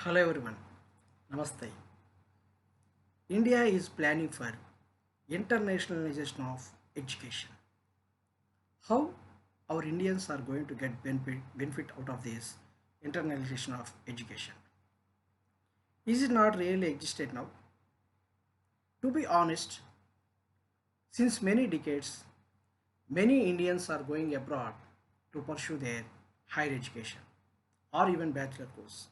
Hello everyone, Namaste. India is planning for internationalization of education. How our Indians are going to get benefit out of this internationalization of education? Is it not really existed now? To be honest, since many decades, many Indians are going abroad to pursue their higher education or even bachelor course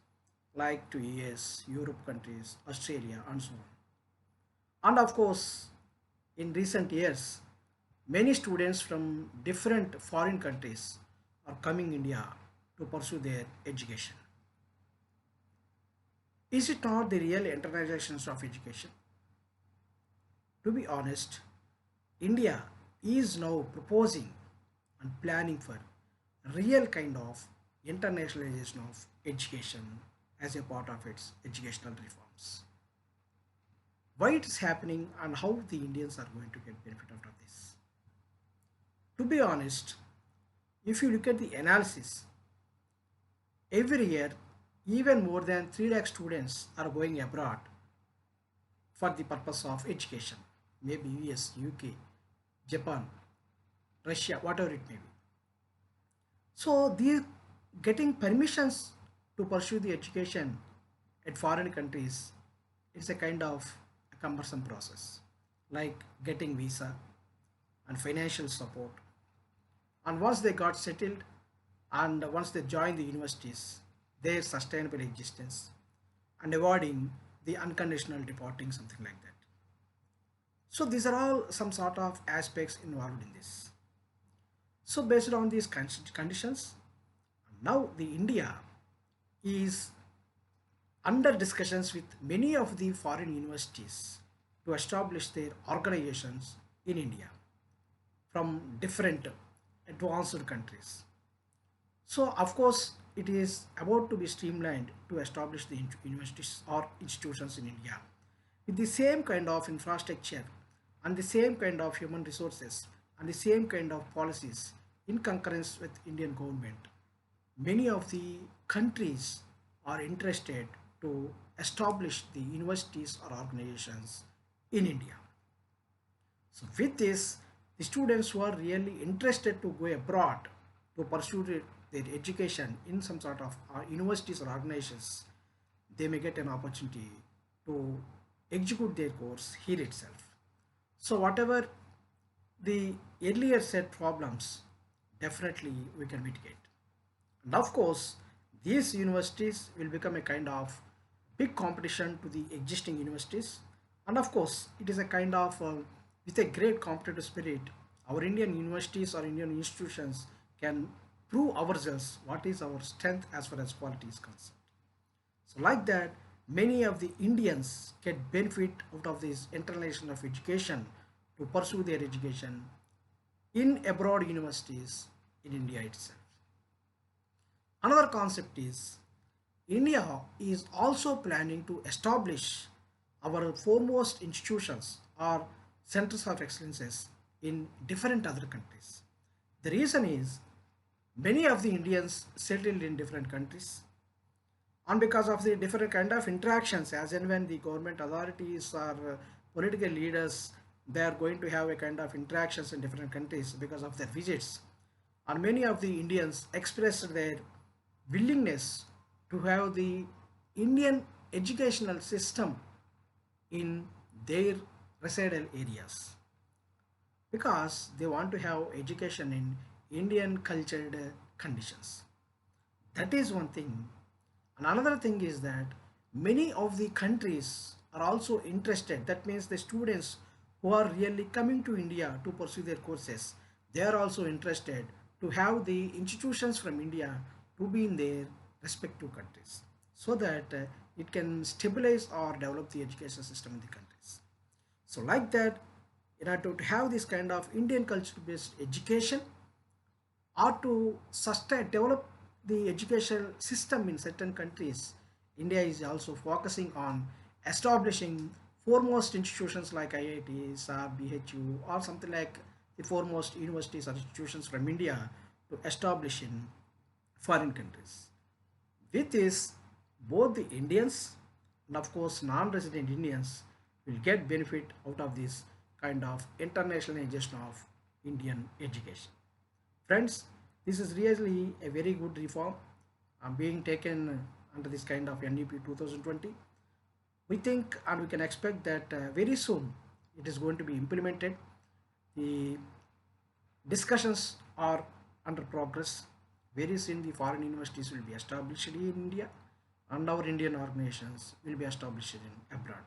like to US, Europe countries, Australia and so on. And of course, in recent years, many students from different foreign countries are coming India to pursue their education. Is it not the real internationalization of education? To be honest, India is now proposing and planning for real kind of internationalization of education as a part of its educational reforms. Why it is happening and how the Indians are going to get benefit out of this? To be honest, if you look at the analysis, every year even more than 3 lakh students are going abroad for the purpose of education, maybe US, UK, Japan, Russia, whatever it may be. So these getting permissions to pursue the education at foreign countries, it's a kind of a cumbersome process, like getting visa and financial support. And once they got settled and once they join the universities, their sustainable existence and avoiding the unconditional deporting, something like that. So these are all some sort of aspects involved in this. So based on these conditions, now the India is under discussions with many of the foreign universities to establish their organizations in India from different advanced countries. So of course it is about to be streamlined to establish the universities or institutions in India with the same kind of infrastructure and the same kind of human resources and the same kind of policies in concurrence with Indian government. Many of the countries are interested to establish the universities or organizations in India. So with this, the students who are really interested to go abroad to pursue their education in some sort of universities or organizations, they may get an opportunity to execute their course here itself. So whatever the earlier said problems, definitely we can mitigate. And of course, these universities will become a kind of big competition to the existing universities. And of course, it is a kind of, with a great competitive spirit, our Indian universities or Indian institutions can prove ourselves what is our strength as far as quality is concerned. So like that, many of the Indians get benefit out of this internationalization of education to pursue their education in abroad universities in India itself. Another concept is India is also planning to establish our foremost institutions or centers of excellences in different other countries. The reason is many of the Indians settled in different countries and because of the different kind of interactions as and when the government authorities or political leaders, they are going to have a kind of interactions in different countries because of their visits, and many of the Indians expressed their willingness to have the Indian educational system in their residential areas because they want to have education in Indian cultured conditions. That is one thing. And another thing is that many of the countries are also interested. That means the students who are really coming to India to pursue their courses, they are also interested to have the institutions from India to be in their respective countries so that it can stabilize or develop the education system in the countries. So like that, in order to have this kind of Indian culture based education or to sustain develop the educational system in certain countries, India is also focusing on establishing foremost institutions like IITs or BHU or something like the foremost universities or institutions from India to establish in foreign countries. With this, both the Indians and of course non-resident Indians will get benefit out of this kind of internationalization of Indian education. Friends, this is really a very good reform being taken under this kind of NEP 2020. We think and we can expect that very soon it is going to be implemented. The discussions are under progress. Very soon the foreign universities will be established in India and our Indian organizations will be established in abroad.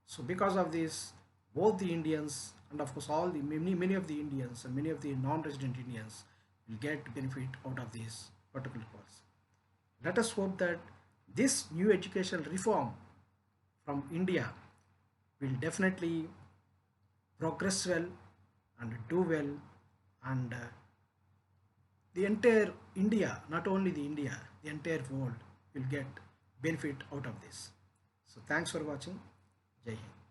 So because of this, both the Indians and of course all the many of the Indians and many of the non-resident Indians will get benefit out of this particular policy. Let us hope that this new educational reform from India will definitely progress well and do well, and the entire India, not only the India, the entire world will get benefit out of this. So thanks for watching. Jai Hind.